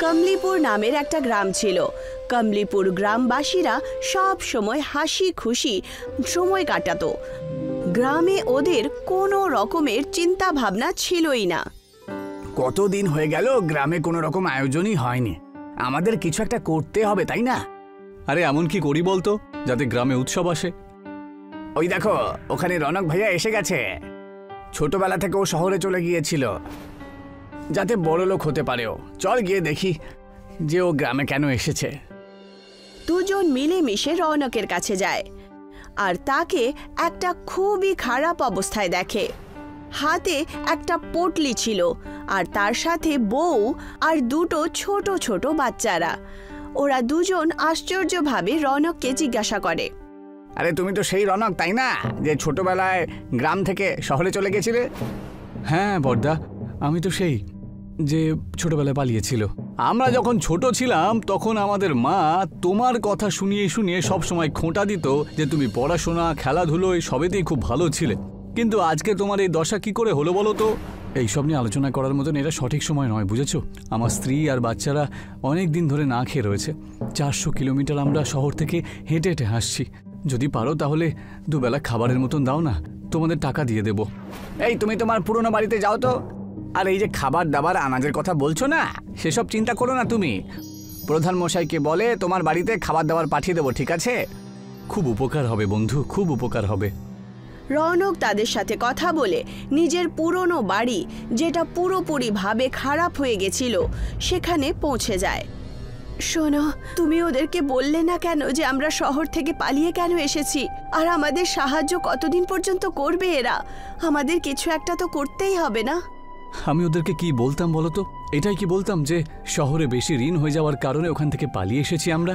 কমলিপুর নামের একটা গ্রাম ছিল। কমলিপুর গ্রামবাসীরা সব সময় হাসি খুশি সময় কাটাতো। গ্রামে ওদের কোনো রকমের চিন্তা ভাবনা ছিলই না। কতদিন হয়ে গেল গ্রামে কোনো রকম আয়োজনই হয়নি, আমাদের কিছু একটা করতে হবে, তাই না? আরে এমন কি করি বলতো যাতে গ্রামে উৎসব আসে? ওই দেখো, ওখানে রনক ভাইয়া এসে গেছে। ছোটবেলা থেকে ও শহরে চলে গিয়েছিল যাতে বড় লোক হতে পারে। ও চল গিয়ে দেখি যে ও গ্রামে কেন এসেছে। দুজন মিলেমিশে রৌনকের কাছে যায় আর তাকে একটা খুবই খারাপ অবস্থায় দেখে। হাতে একটা পটলি ছিল আর তার সাথে বউ আর দুটো ছোট ছোট বাচ্চারা। ওরা দুজন আশ্চর্যভাবে রৌনককে জিজ্ঞাসা করে, আরে তুমি তো সেই রনক, তাই না, যে ছোটবেলায় গ্রাম থেকে শহরে চলে গেছিলে? হ্যাঁ বড়দা, আমি তো সেই যে ছোটবেলায় পালিয়েছিল। আমরা যখন ছোট ছিলাম তখন আমাদের মা তোমার কথা শুনিয়ে শুনিয়ে সব সময় খোঁটা দিত যে তুমি পড়াশোনা খেলাধুলো এই সবেতেই খুব ভালো ছিলে। কিন্তু আজকে তোমার এই দশা কি করে হলো বলো তো? এইসব নিয়ে আলোচনা করার মতন এটা সঠিক সময় নয়, বুঝেছো? আমার স্ত্রী আর বাচ্চারা অনেক দিন ধরে না খেয়ে রয়েছে। 400 কিলোমিটার আমরা শহর থেকে হেঁটে হেঁটে হাসছি। যদি পারো তাহলে দুবেলা খাবারের মতন দাও না, তোমাদের টাকা দিয়ে দেব। এই তুমি তোমার পুরনো বাড়িতে যাও তো। আর এই যে খাবার দাবার আনাজের কথা বলছো না, সেসব চিন্তা করো না তুমি। প্রধান মশাইকে বলে তোমার বাড়িতে খাবার দাবার পাঠিয়ে দেবো, ঠিক আছে? খুব উপকার হবে বন্ধু, খুব উপকার হবে। রৌনক তাদের সাথে কথা বলে নিজের পুরনো বাড়ি, যেটা পুরোপুরিভাবে খারাপ হয়ে গেছিল, সেখানে পৌঁছে যায়। শোনো, তুমি ওদেরকে বললে না কেন যে আমরা শহর থেকে পালিয়ে কেন এসেছি, আর আমাদের সাহায্য কতদিন পর্যন্ত করবে এরা? আমাদের কিছু একটা তো করতেই হবে না? আমি ওদেরকে কি বলতাম বলো তো? এটাই কি বলতাম যে শহরে বেশি ঋণ হয়ে যাওয়ার কারণে ওখান থেকে পালিয়ে এসেছি আমরা।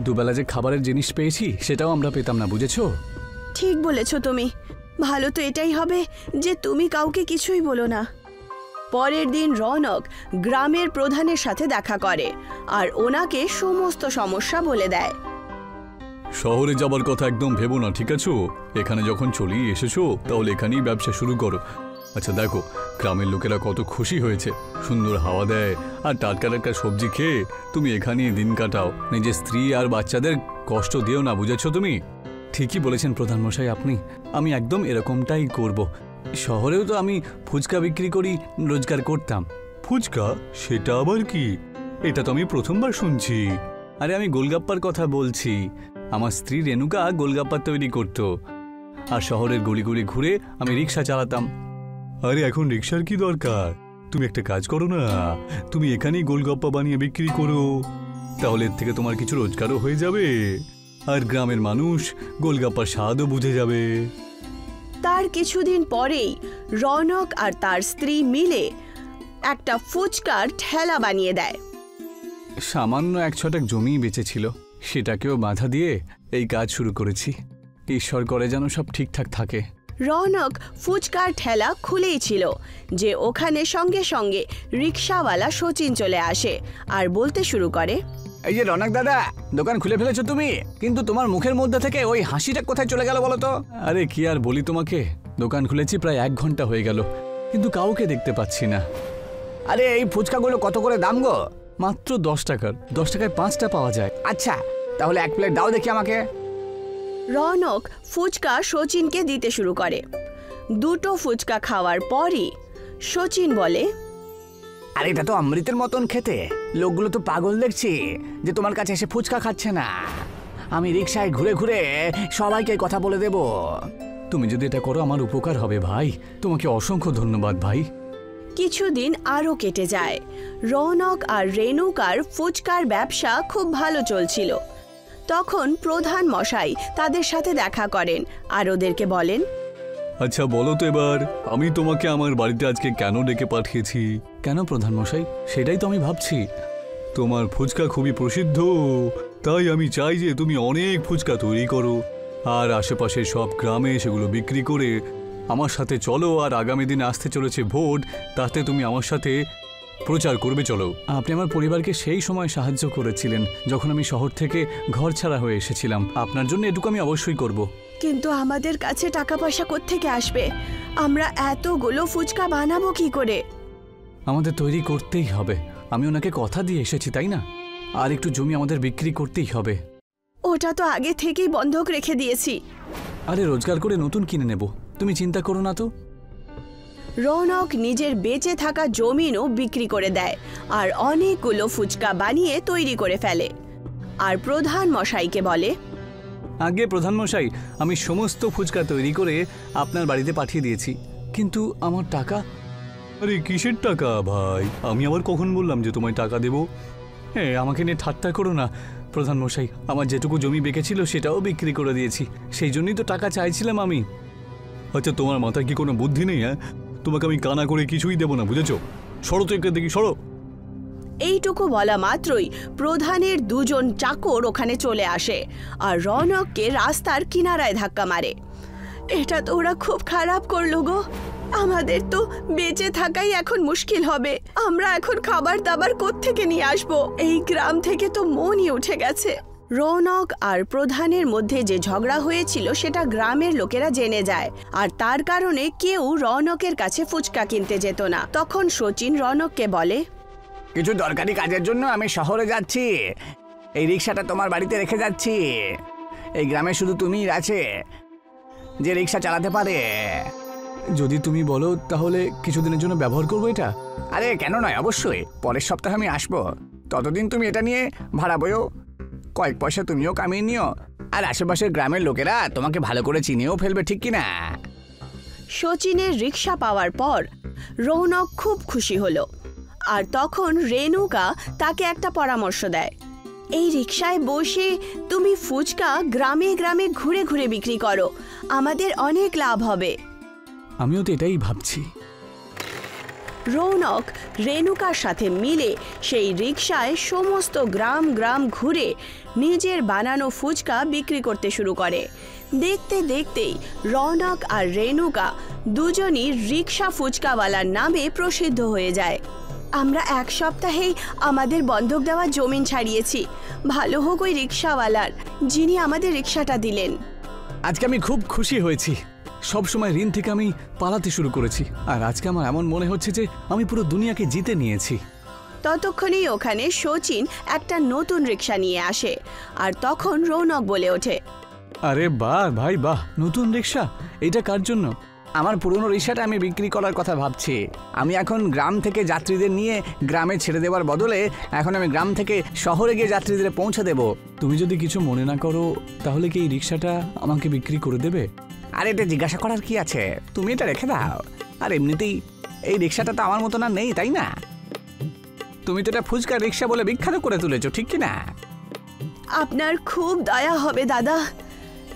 দুবেলা যে খাবারের জিনিস পেয়েছি সেটাও আমরা পেতাম না, বুঝেছো? ঠিক বলেছ তুমি। ভালো তো এটাই হবে যে তুমি কাউকে কিছুই বলো না। পরের দিন রৌনক গ্রামের প্রধানের সাথে দেখা করে আর ওনাকে সমস্ত সমস্যা বলে দেয়। শহরে যাবার কথা একদম ভেবো না, ঠিক আছে? এখানে যখন চলেই এসেছো তাহলে এখানেই ব্যবসা শুরু করো। আচ্ছা দেখো, গ্রামের লোকেরা কত খুশি হয়েছে, সুন্দর হাওয়া দেয় আর টাটকা টাটকা সবজি খেয়ে তুমি এখানেই দিন কাটাও। নিজের স্ত্রী আর বাচ্চাদের কষ্ট দিও না, বুঝেছো তুমি? ঠিকই বলেছেন প্রধানমশাই আপনি, আমি একদম এরকমটাই করব। শহরেও তো আমি ফুচকা বিক্রি করি, রোজগার করতাম। ফুচকা? সেটা আবার কি? এটা তো আমি প্রথমবার শুনছি। আরে আমি গোলগাপ্পার কথা বলছি। আমার স্ত্রী রেণুকা গোলগাপ্পা তৈরি করত আর শহরের গলি গলি ঘুরে আমি রিক্সা চালাতাম। আরে এখন রিক্সার কি দরকার? তুমি একটা কাজ করো না, তুমি এখানেই গোলগাপ্পা বানিয়ে বিক্রি করো, তাহলে এর থেকে তোমার কিছু রোজগারও হয়ে যাবে আর গ্রামের মানুষ গোলগাপ্পার স্বাদও বুঝে যাবে। তার কিছুদিন পরেই রৌনক আর তার স্ত্রী মিলে একটা ফুচকার ঠেলা বানিয়ে দেয়। সামান্য 1 ছটাক জমি বেঁচেছিল, সেটাকেও বাধা দিয়ে এই কাজ শুরু করেছি। ঈশ্বর করে যেন সব ঠিকঠাক থাকে। রৌনক ফুচকার ঠেলা খুলেই ছিল যে ওখানে সঙ্গে সঙ্গে রিক্সাওয়ালা শচীন চলে আসে আর বলতে শুরু করে, এই যে রনক দাদা, দোকান খুলে ফেলেছো তুমি, কিন্তু তোমার মুখের মধ্যে থেকে ওই হাসিটা কোথায় চলে গেল বলো তো? আরে কি আর বলি তোমাকে, দোকান খুলেছি প্রায় 1 ঘন্টা হয়ে গেল, কিন্তু কাউকে দেখতে পাচ্ছি না। আরে এই ফুচকাগুলো কত করে দাম গো? মাত্র 10 টাকার। 10 টাকায় 5টা পাওয়া যায়। আচ্ছা তাহলে 1 প্লেট দাও দেখি আমাকে। রৌনক ফুচকা শচীনকে দিতে শুরু করে। 2টো ফুচকা খাওয়ার পরই শচীন বলে, আরে এটা তো অমৃতের মতন খেতে, লোকগুলো তো পাগল দেখছি যে তোমার কাছে এসে ফুচকা খাচ্ছে না। আমি রিক্সায় ঘুরে ঘুরে সবাইকে কথা বলে দেব। তুমি যদি এটা করো আমার উপকার হবে ভাই, তোমাকে অসংখ্য ধন্যবাদ ভাই। কিছুদিন আরও কেটে যায়। রৌনক আর রেণুকার ফুচকার ব্যবসা খুব ভালো চলছিল। তখন প্রধান মশাই তাদের সাথে দেখা করেন আর ওদেরকে বলেন, আচ্ছা বলো তো এবার, আমি তোমাকে আমার বাড়িতে আজকে কেন ডেকে পাঠিয়েছি? কেন প্রধান মশাই? সেটাই তো আমি ভাবছি। তোমার ফুচকা খুবই প্রসিদ্ধ, তাই আমি চাই যে তুমি অনেক ফুচকা তৈরি করো আর আশেপাশের সব গ্রামে সেগুলো বিক্রি করে আমার সাথে চলো। আর আগামী দিনে আসতে চলেছে ভোট, তাতে তুমি আমার সাথে প্রচার করবে, চলো। আপনি আমার পরিবারকে সেই সময় সাহায্য করেছিলেন যখন আমি শহর থেকে ঘর ছাড়া হয়ে এসেছিলাম। আপনার জন্য এটুকু আমি অবশ্যই করব। কিন্তু আমাদের কাছে টাকা পয়সা কোত্থেকে আসবে? আমরা এতগুলো ফুচকা বানাবো কি করে? আমাদের তৈরি করতেই হবে। আমি ওনাকে কথা দিয়ে এসেছি, তাই না? আর একটু জমি আমাদের বিক্রি করতেই হবে। ওটা তো আগে থেকেই বন্ধক রেখে দিয়েছি। আরে রোজগার করে নতুন কিনে নেব, তুমি চিন্তা করো না তো। রৌনক নিজের বেঁচে থাকা জমিনও বিক্রি করে দেয় আর অনেকগুলো ফুচকা বানিয়ে তৈরি করে ফেলে। আর প্রধান মশাইকে বলে, আগে প্রধান মশাই, আমি সমস্ত ফুচকা তৈরি করে আপনার বাড়িতে পাঠিয়ে দিয়েছি, কিন্তু আমার টাকা। আরে কিসের টাকা ভাই? আমি আবার কখন বললাম যে তোমায় টাকা দেব? হ্যাঁ, আমাকে নিয়ে ঠাট্টা করো না প্রধান মশাই। আমার যেটুকু জমি বেঁকেছিল সেটাও বিক্রি করে দিয়েছি, সেই জন্যই তো টাকা চাইছিলাম আমি। আচ্ছা, তোমার মাথায় কি কোনো বুদ্ধি নেই? হ্যাঁ, তোমাকে আমি কানা করে কিছুই দেবো না, বুঝেছো? সরো তো এখান থেকে, সরো। এইটুকু বলা মাত্রই প্রধানের দুজন চাকর ওখানে চলে আসে আর রৌনককে রাস্তার কিনারায় ধাক্কা মারে। এটা তো ওরা খুব খারাপ করলো গো, আমাদের তো বেঁচে থাকাই এখন মুশকিল হবে। আমরা এখন খাবার দাবার কোত্থেকে নিয়ে আসবো? এই গ্রাম থেকে তো মনই উঠে গেছে। রৌনক আর প্রধানের মধ্যে যে ঝগড়া হয়েছিল সেটা গ্রামের লোকেরা জেনে যায় আর তার কারণে কেউ রৌনকের কাছে ফুচকা কিনতে যেত না। তখন শচীন রৌনককে বলে, কিছু দরকারি কাজের জন্য আমি শহরে যাচ্ছি, এই রিক্সাটা তোমার বাড়িতে রেখে যাচ্ছি। এই গ্রামে শুধু তুমিই আছে যে রিক্সা চালাতে পারে। যদি তুমি বলো তাহলে কিছুদিনের জন্য ব্যবহার করবো এটা। আরে কেন নয়, অবশ্যই। পরের সপ্তাহে আমি আসবো, ততদিন তুমি এটা নিয়ে ভাড়া বইও, কয়েক পয়সা তুমিও কামিয়ে নিও, আর আশেপাশের গ্রামের লোকেরা তোমাকে ভালো করে চিনেও ফেলবে, ঠিক কিনা? শচীনের রিক্সা পাওয়ার পর রৌনক খুব খুশি হলো আর তখন রেণুকা তাকে একটা পরামর্শ দেয়, এই রিক্সায় বসে তুমি ফুচকা গ্রামে গ্রামে ঘুরে ঘুরে বিক্রি করো, আমাদের অনেক লাভ হবে। আমিও তো এটাই ভাবছি। রৌনক রেণুকার সাথে মিলে সেই রিক্সায় সমস্ত গ্রাম গ্রাম ঘুরে নিজের বানানো ফুচকা বিক্রি করতে শুরু করে। দেখতে দেখতেই রৌনক আর রেণুকা দুজনই রিক্সা ফুচকাওয়ালার নামে প্রসিদ্ধ হয়ে যায়। আমরা এক সপ্তাহেই আমাদের বন্ধক দেওয়া জমিন ছাড়িয়েছি, ভালো হোক ওই রিক্সাওয়ালার যিনি আমাদের রিক্সাটা দিলেন। আজকে আমি খুব খুশি হয়েছি। সব সময় ঋণ থেকে আমি পালাতে শুরু করেছি, আর আজকে আমার এমন মনে হচ্ছে যে আমি পুরো দুনিয়াকে জিতে নিয়েছি। ততক্ষণেই ওখানে শচীন একটা নতুন রিক্সা নিয়ে আসে আর তখন রৌনক বলে ওঠে, আরে বাহ ভাই বাহ, নতুন রিক্সা, এটা কার জন্য? আমার পুরনো রিক্সাটা আমি বিক্রি করার কথা ভাবছি। আমি এখন গ্রাম থেকে যাত্রীদের নিয়ে গ্রামে ছেড়ে দেওয়ার বদলে এখন আমি গ্রাম থেকে শহরে গিয়ে যাত্রীদের পৌঁছে দেব। তুমি যদি কিছু মনে না করো তাহলে কি এই রিক্সাটা আমাকে বিক্রি করে দেবে? আর এটা জিজ্ঞাসা করার কি আছে, তুমি এটা রেখে দাও। আর এমনিতেই এই রিক্সাটা তো আমার মতন আর নেই, তাই না? তুমি তো এটা ফুচকার রিক্সা বলে বিখ্যাত করে তুলেছো, ঠিক কিনা? আপনার খুব দয়া হবে দাদা।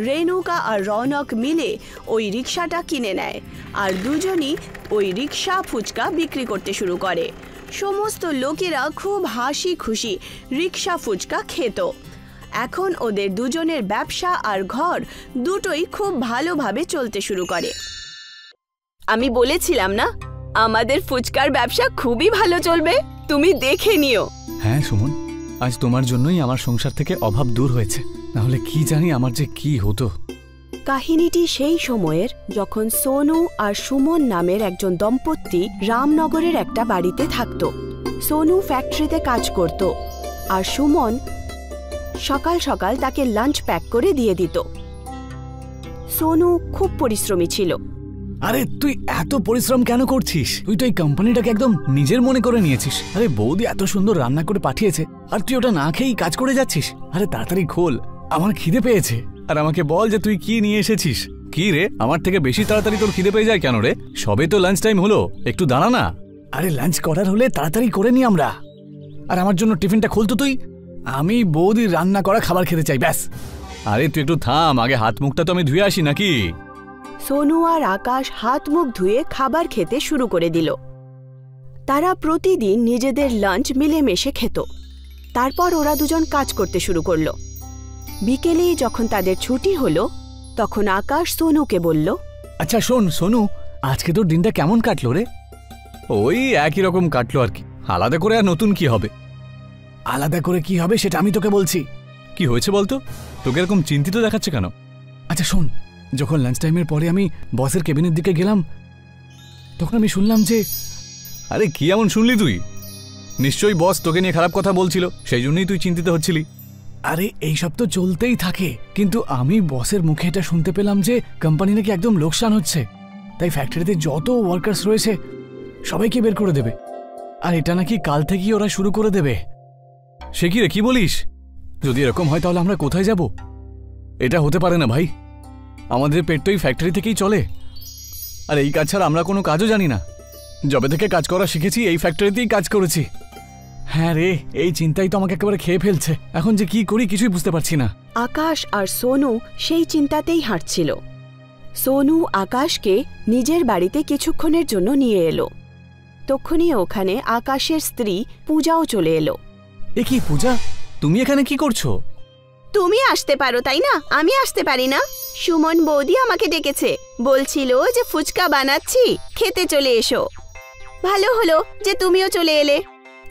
রেণুকা আর রৌনক মিলে ওই রিক্সাটা কিনে নেয় আর দুজনই ওই রিক্সা ফুচকা বিক্রি করতে শুরু করে। সমস্ত লোকেরা খুব হাসি খুশি রিক্সা ফুচকা খেত। এখন ওদের দুজনের ব্যবসা আর ঘর দুটোই খুব ভালোভাবে চলতে শুরু করে। আমি বলেছিলাম না আমাদের ফুচকার ব্যবসা খুবই ভালো চলবে, তুমি দেখে নিও। হ্যাঁ সুমন, আজ তোমার জন্যই আমার সংসার থেকে অভাব দূর হয়েছে, নাহলে কি জানি আমার যে কি হতো। কাহিনীটি সেই সময়ের যখন সোনু আর সুমন নামের একজন দম্পতি রামনগরের একটা বাড়িতে থাকত। সোনু ফ্যাক্টরিতে কাজ করত আর সুমন সকাল সকাল তাকে লাঞ্চ প্যাক করে দিয়ে দিত। সোনু খুব পরিশ্রমী ছিল। আরে তুই এত পরিশ্রম কেন করছিস? তুই তো এই কোম্পানিটাকে একদম নিজের মনে করে নিয়েছিস। আরে বৌদি এত সুন্দর রান্না করে পাঠিয়েছে আর তুই ওটা না খেয়েই কাজ করে যাচ্ছিস। আরে তাড়াতাড়ি খোল, আমার খিদে পেয়েছে। আর আমাকে বল যে তুই কি নিয়ে এসেছিস। কি রে, আমার থেকে বেশি তাড়াতাড়ি তোর খিদে পেয়ে যায় কেন রে? সবে তো লাঞ্চ টাইম হলো, একটু দাঁড়া না। আরে লাঞ্চ করার হলে তাড়াতাড়ি করে নি আমরা। আর আমার জন্য টিফিনটা খুলতো তুই। আমি বৌদির রান্না করা খাবার খেতে চাই, ব্যাস। আরে তুই একটু থাম, আগে হাত মুখটা তো আমি ধুয়ে আসি নাকি। সোনু আর আকাশ হাত মুখ ধুয়ে খাবার খেতে শুরু করে দিল। তারা প্রতিদিন নিজেদের লাঞ্চ মিলেমিশে খেত। তারপর ওরা দুজন কাজ করতে শুরু করল। বিকেলে যখন তাদের ছুটি হলো তখন আকাশ সোনুকে বলল, আচ্ছা শোন সোনু, আজকে তোর দিনটা কেমন কাটলো রে? ওই একই রকম কাটলো আর কি, আলাদা করে আর নতুন কি হবে? আলাদা করে কি হবে সেটা আমি তোকে বলছি। কি হয়েছে বলতো, তোকে এরকম চিন্তিত দেখাচ্ছে কেন? আচ্ছা শোন, যখন লাঞ্চ টাইমের পরে আমি বসের কেবিনের দিকে গেলাম তখন আমি শুনলাম যে... আরে কি এমন শুনলি তুই? নিশ্চয়ই বস তোকে নিয়ে খারাপ কথা বলছিল, সেই জন্যই তুই চিন্তিত হচ্ছিলি। আরে এইসব তো চলতেই থাকে, কিন্তু আমি বসের মুখে এটা শুনতে পেলাম যে কোম্পানি নাকি একদম লোকসান হচ্ছে, তাই ফ্যাক্টরিতে যত ওয়ার্কার্স রয়েছে সবাইকে বের করে দেবে। আর এটা নাকি কাল থেকেই ওরা শুরু করে দেবে। সে কি রে, কি বলিস? যদি এরকম হয় তাহলে আমরা কোথায় যাব? এটা হতে পারে না ভাই, আমাদের পেট তো এই ফ্যাক্টরি থেকেই চলে, আর এই কাজ ছাড়া আমরা কোনো কাজও জানি না। যবে থেকে কাজ করা শিখেছি এই ফ্যাক্টরিতেই কাজ করেছি। হ্যাঁ রে, এই চিন্তাই তো আমাকে একেবারে খেয়ে ফেলছে। এখন যে কি করি কিছুই বুঝতে পারছি না। আকাশ আর সোনু সেই চিন্তাতেই হাঁটছিল। সোনু আকাশকে নিজের বাড়িতে কিছুক্ষণের জন্য নিয়ে এলো। তখনই ওখানে আকাশের স্ত্রী পূজাও চলে এলো। এ কি পূজা, তুমি এখানে কি করছো? তুমি আসতে পারো তাই না, আমি আসতে পারি না? সুমন বৌদি আমাকে ডেকেছে, বলছিল যে ফুচকা বানাচ্ছি, খেতে চলে এসো। ভালো হলো যে তুমিও চলে এলে,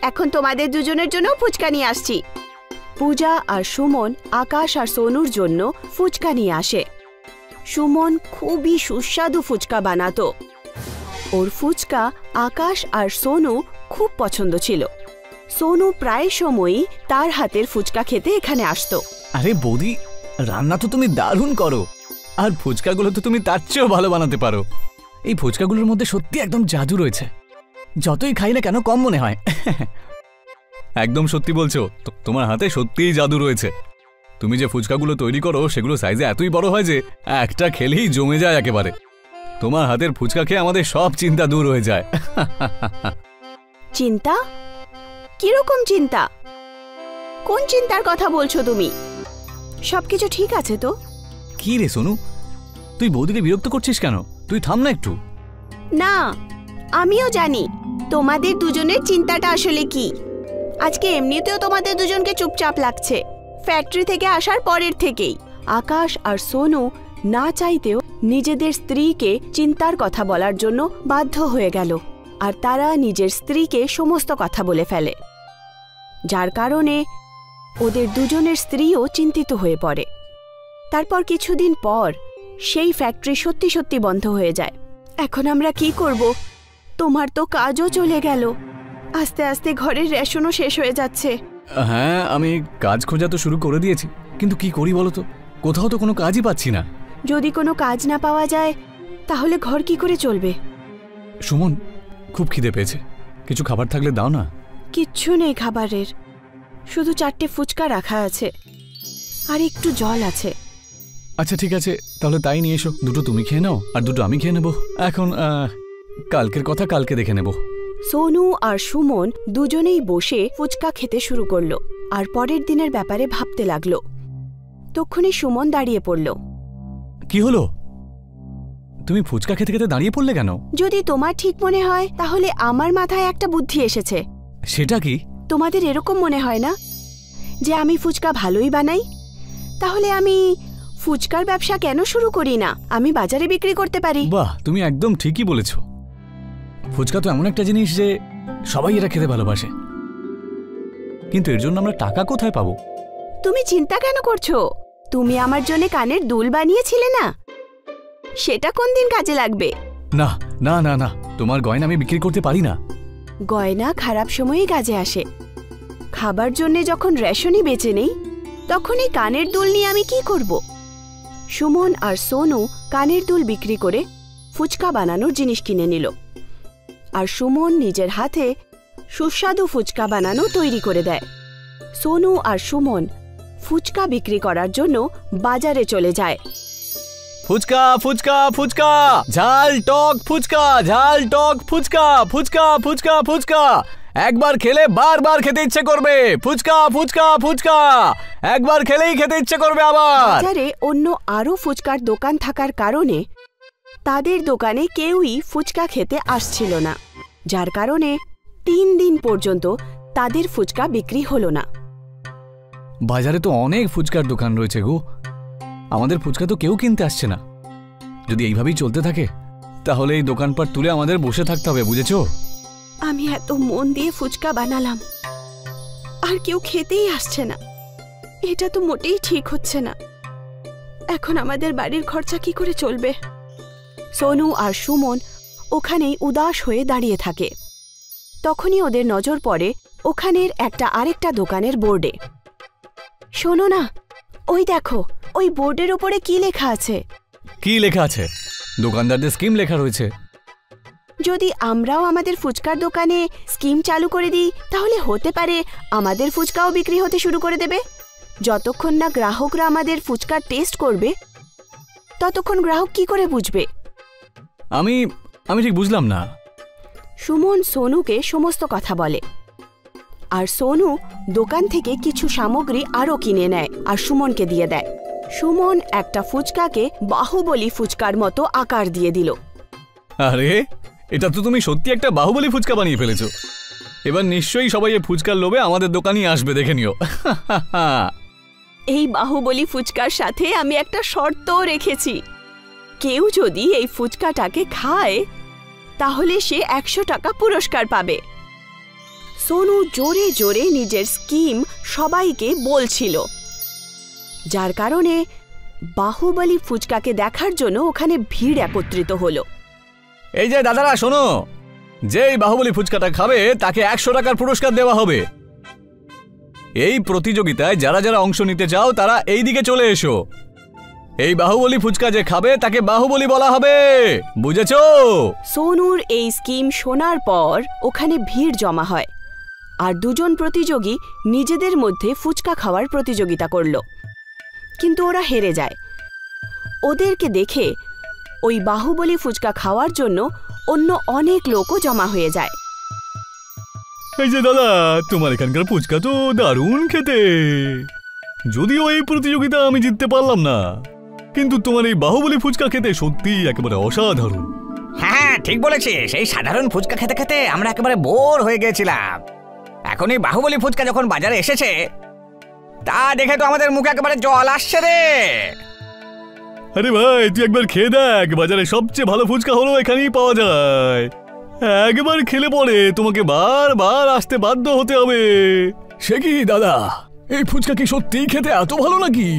এখন তোমাদের দুজনের জন্য ফুচকা নিয়ে আসছি। পূজা আর সুমন আকাশ আর সোনুর জন্য ফুচকা নিয়ে আসে। সুমন খুবই সুস্বাদু ফুচকা বানাতো। ওর ফুচকা আকাশ আর সোনু খুব পছন্দ ছিল। সোনু প্রায় সময়ই তার হাতের ফুচকা খেতে এখানে আসতো। আরে বৌদি, রান্না তো তুমি দারুণ করো, আর ফুচকাগুলো তো তুমি তার চেয়েও ভালো বানাতে পারো। এই ফুচকাগুলোর মধ্যে সত্যি একদম জাদু রয়েছে, যতই খাই না কেন কম মনে হয়। একদম সত্যি বলছো, তোমার হাতে সত্যিই জাদু রয়েছে। তুমি যে ফুচকাগুলো তৈরি করো সেগুলো সাইজে এতই বড় হয় যে একটা খেলেই জমে যায় একেবারে। তোমার হাতের ফুচকা খেয়ে আমাদের সব চিন্তা দূর হয়ে যায়। চিন্তা? কিরকম চিন্তা? কোন চিন্তার কথা বলছো তুমি? সবকিছু ঠিক আছে তো? কি রে সোনু, তুই বৌদিকে বিরক্ত করছিস কেন? তুই থাম না একটু। না, আমিও জানি তোমাদের দুজনের চিন্তাটা আসলে কি। আজকে এমনিতেও তোমাদের দুজনকে চুপচাপ লাগছে, ফ্যাক্টরি থেকে আসার পরের থেকেই। আকাশ আর সোনু না চাইতেও নিজেদের স্ত্রীকে চিন্তার কথা বলার জন্য বাধ্য হয়ে গেল, আর তারা নিজের স্ত্রীকে সমস্ত কথা বলে ফেলে, যার কারণে ওদের দুজনের স্ত্রীও চিন্তিত হয়ে পড়ে। তারপর কিছুদিন পর সেই ফ্যাক্টরি সত্যি সত্যি বন্ধ হয়ে যায়। এখন আমরা কি করব? তোমার তো কাজও চলে গেল, আস্তে আস্তে ঘরের রেশনও শেষ হয়ে যাচ্ছে। হ্যাঁ, আমি কাজ খোঁজা তো শুরু করে দিয়েছি, কিন্তু কি করি বলো তো, কোথাও তো কোনো কাজই পাচ্ছি না। যদি কোনো কাজ না পাওয়া যায় তাহলে ঘর কি করে চলবে? সুমন, খুব খিদে পেয়েছে, কিছু খাবার থাকলে দাও না। কিচ্ছু নেই খাবারের, শুধু 4টে ফুচকা রাখা আছে আর একটু জল আছে। আচ্ছা ঠিক আছে, তাহলে তাই নিয়ে এসো। 2টো তুমি খেয়ে নাও আর 2টো আমি খেয়ে নেব। এখন কালকের কথা কালকে দেখে নেব। সোনু আর সুমন দুজনেই বসে ফুচকা খেতে শুরু করলো আর পরের দিনের ব্যাপারে ভাবতে লাগলো। তখনই সুমন দাঁড়িয়ে পড়ল। কি হলো? তুমি ফুচকা খেতে খেতে দাঁড়িয়ে পড়লে কেন? যদি তোমার ঠিক মনে হয় তাহলে আমার মাথায় একটা বুদ্ধি এসেছে। সেটা কি? তোমাদের এরকম মনে হয় না যে আমি ফুচকা ভালোই বানাই? তাহলে আমি ফুচকার ব্যবসা কেন শুরু করি না? আমি বাজারে বিক্রি করতে পারি। বাহ, তুমি একদম ঠিকই বলেছ। ফুচকা তো এমন একটা জিনিস যে সবাই এটা খেতে ভালোবাসে, কিন্তু এর জন্য আমরা টাকা কোথায় পাবো? তুমি চিন্তা কেন করছো? তুমি আমার জন্য কানের দুল বানিয়েছিলে না, সেটা কোন দিন কাজে লাগবে? না না না না, তোমার গয়না আমি বিক্রি করতে পারি না। গয়না খারাপ সময়েই কাজে আসে। খাবার জন্য যখন রেশনই বেঁচে নেই, তখন এই কানের দুল নিয়ে আমি কি করব? সুমন আর সোনু কানের দুল বিক্রি করে ফুচকা বানানোর জিনিস কিনে নিল, আর সুমন নিজের হাতে সুস্বাদু ফুচকা বানানো তৈরি করে দেয়। সোনু আর সুমন ফুচকা বিক্রি করার জন্য বাজারে চলে যায়। ফুচকা ফুচকা ফুচকা, ঝাল টক ফুচকা, ঝাল টক ফুচকা, ফুচকা ফুচকা ফুচকা, একবার খেলে বারবার খেতে ইচ্ছে করবে। ফুচকা ফুচকা ফুচকা, একবার খেলেই খেতে ইচ্ছে করবে আবার। বাজারে অন্য আরো ফুচকার দোকান থাকার কারণে তাদের দোকানে কেউই ফুচকা খেতে আসছিল না, যার কারণে 3 দিন পর্যন্ত তাদের ফুচকা বিক্রি হলো না। বাজারে তো অনেক ফুচকার দোকান রয়েছে গো, আমাদের ফুচকা তো কেউ কিনতে আসছে না। যদি এইভাবেই চলতে থাকে তাহলে এই দোকানপাট তুলে আমাদের বসে থাকতে হবে, বুঝেছো? আমি এত মন দিয়ে ফুচকা বানালাম আর কেউ খেতেই আসছে না, এটা তো মোটেই ঠিক হচ্ছে না। এখন আমাদের বাড়ির খরচা কি করে চলবে? সোনু আর সুমন ওখানেই উদাস হয়ে দাঁড়িয়ে থাকে। তখনই ওদের নজর পড়ে ওখানের একটা আরেকটা দোকানের বোর্ডে। শোনো না, ওই দেখো, ওই বোর্ডের উপরে কি লেখা আছে? কি লেখা আছে? দোকানদারদের স্কিম লেখা রয়েছে। যদি আমরাও আমাদের ফুচকার দোকানে স্কিম চালু করে দিই, তাহলে হতে পারে আমাদের ফুচকাও বিক্রি হতে শুরু করে দেবে। যতক্ষণ না গ্রাহকরা আমাদের ফুচকার টেস্ট করবে, ততক্ষণ গ্রাহক কি করে বুঝবে? আমি ঠিক বুঝলাম না। সুমন সোনুকে সমস্ত কথা বলে, আর সোনু দোকান থেকে কিছু সামগ্রী আরও কিনে নেয় আর সুমনকে দিয়ে দেয়। সুমন একটা ফুচকাকে বাহুবলী ফুচকার মতো আকার দিয়ে দিল। আরে, এটা তো তুমি সত্যি একটা বাহুবলী ফুচকা বানিয়ে ফেলেছো। এবার নিশ্চয়ই সবাই এই ফুচকার লোভে আমাদের দোকানেই আসবে, দেখে নিও। এই বাহুবলী ফুচকার সাথে আমি একটা শর্তও রেখেছি। কেউ যদি এই ফুচকাটাকে খায়, তাহলে সে 100 টাকা পুরস্কার পাবে। সোনু জোরে জোরে নিজের স্কিম সবাইকে বলছিল, যার কারণে বাহুবলী ফুচকাকে দেখার জন্য ওখানে ভিড় একত্রিত হলো। এই যে দাদারা শোনো, যেই বাহুবলী ফুচকাটা খাবে তাকে 100 টাকার পুরস্কার দেওয়া হবে। এই প্রতিযোগিতায় যারা যারা অংশ নিতে চাও তারা এই দিকে চলে এসো। এই বাহুবলী ফুচকা যে খাবে তাকে বাহুবলী বলা হবে, বুঝেছো? সোনুর এই স্কিম শোনার পর ওখানে ভিড় জমা হয়, আর দুজন প্রতিযোগী নিজেদের মধ্যে ফুচকা খাওয়ার প্রতিযোগিতা করল, কিন্তু ওরা হেরে যায়। ওদেরকে দেখে ওই বাহুবলী ফুচকা খাওয়ার জন্য অন্য অনেক লোকও জমা হয়ে যায়। এই যে দাদা, তোমার এখানকার ফুচকা তো দারুণ খেতে। যদিও এই প্রতিযোগিতা আমি জিততে পারলাম না, কিন্তু তোমার এই বাহুবলী ফুচকা খেতে সত্যি একেবারে অসাধারণ। হ্যাঁ, ঠিক বলেছিস। এই সাধারণ ফুচকা খেতে খেতে আমরা একেবারে বোর হয়ে গেছিলাম। এখন এই বাহুবলী ফুচকা যখন বাজারে এসেছে, তা দেখে তো আমাদের মুখে একেবারে জল আসছে রে। আরে ভাই, তুই একবার খেয়ে দেখ, বাজারে সবচেয়ে ভালো ফুচকা হলো এখানেই পাওয়া যায়। একবার খেলে পরে তোমাকে বারবার আসতে বাধ্য হতে হবে। সে কি দাদা, এই ফুচকা কি সত্যিই খেতে এত ভালো নাকি?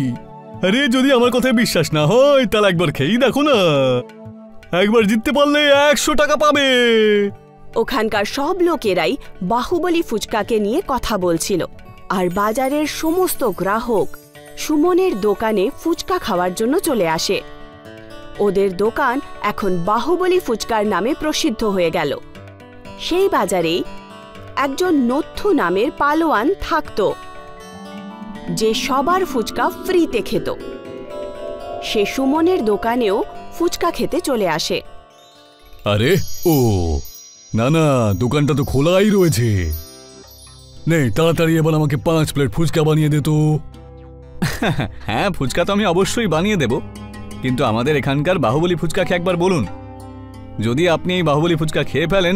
আরে, যদি আমার কথায় বিশ্বাস না হয় তাহলে একবার খেয়েই দেখো না। একবার জিততে পারলে 100 টাকা পাবে। ওখানকার সব লোকেরাই বাহুবলী ফুচকাকে নিয়ে কথা বলছিল, আর বাজারের সমস্ত গ্রাহক সুমনের দোকানে ফুচকা খাওয়ার জন্য চলে আসে। ওদের দোকান এখন বাহুবলী ফুচকার নামে প্রসিদ্ধ হয়ে গেল। সেই বাজারেই একজন নথ্থু নামের পালোয়ান থাকত, যে সবার ফুচকা ফ্রিতে খেত। সে সুমনের দোকানেও ফুচকা খেতে চলে আসে। আরে ও না না, দোকানটা তো খোলাই রয়েছে। নেই, তাড়াতাড়ি এবার আমাকে 5 প্লেট ফুচকা বানিয়ে দে তো। হ্যাঁ, ফুচকা তো আমি অবশ্যই বানিয়ে দেব, কিন্তু আমাদের এখানকার বাহুবলী ফুচকা খেয়ে একবার বলুন। যদি আপনি এই বাহুবলী ফুচকা খেয়ে ফেলেন,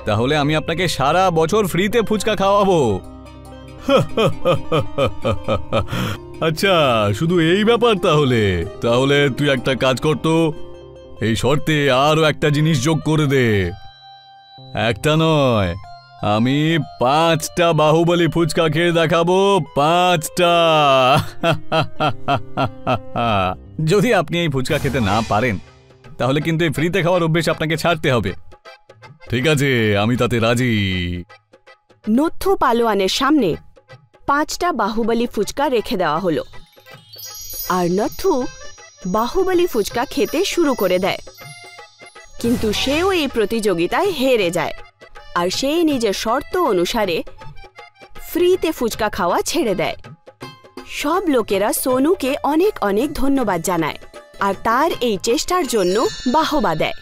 তাহলে আমি আপনাকে সারা বছর ফ্রিতে ফুচকা খাওয়াবো। আচ্ছা, শুধু এই ব্যাপার? তাহলে তুই একটা কাজ কর তো, এই শর্তে আরো একটা জিনিস যোগ করে দে। একটা নয়, আমি 5টা বাহুবলী ফুচকা খেয়ে দেখাবো, 5টা। যদি আপনি এই ফুচকা খেতে না পারেন, তাহলে কিন্তু এই ফ্রিতে খাওয়ার অভ্যেস আপনাকে ছাড়তে হবে। ঠিক আছে, আমি তাতে রাজি। নথ্থু পালোয়ানের সামনে 5টা বাহুবলী ফুচকা রেখে দেওয়া হলো, আর নথ্থু বাহুবলী ফুচকা খেতে শুরু করে দেয়। কিন্তু সেও এই প্রতিযোগিতায় হেরে যায়, আর সে নিজের শর্ত অনুসারে ফ্রিতে ফুচকা খাওয়া ছেড়ে দেয়। সব লোকেরা সোনুকে অনেক অনেক ধন্যবাদ জানায়, আর তার এই চেষ্টার জন্য বাহবা দেয়।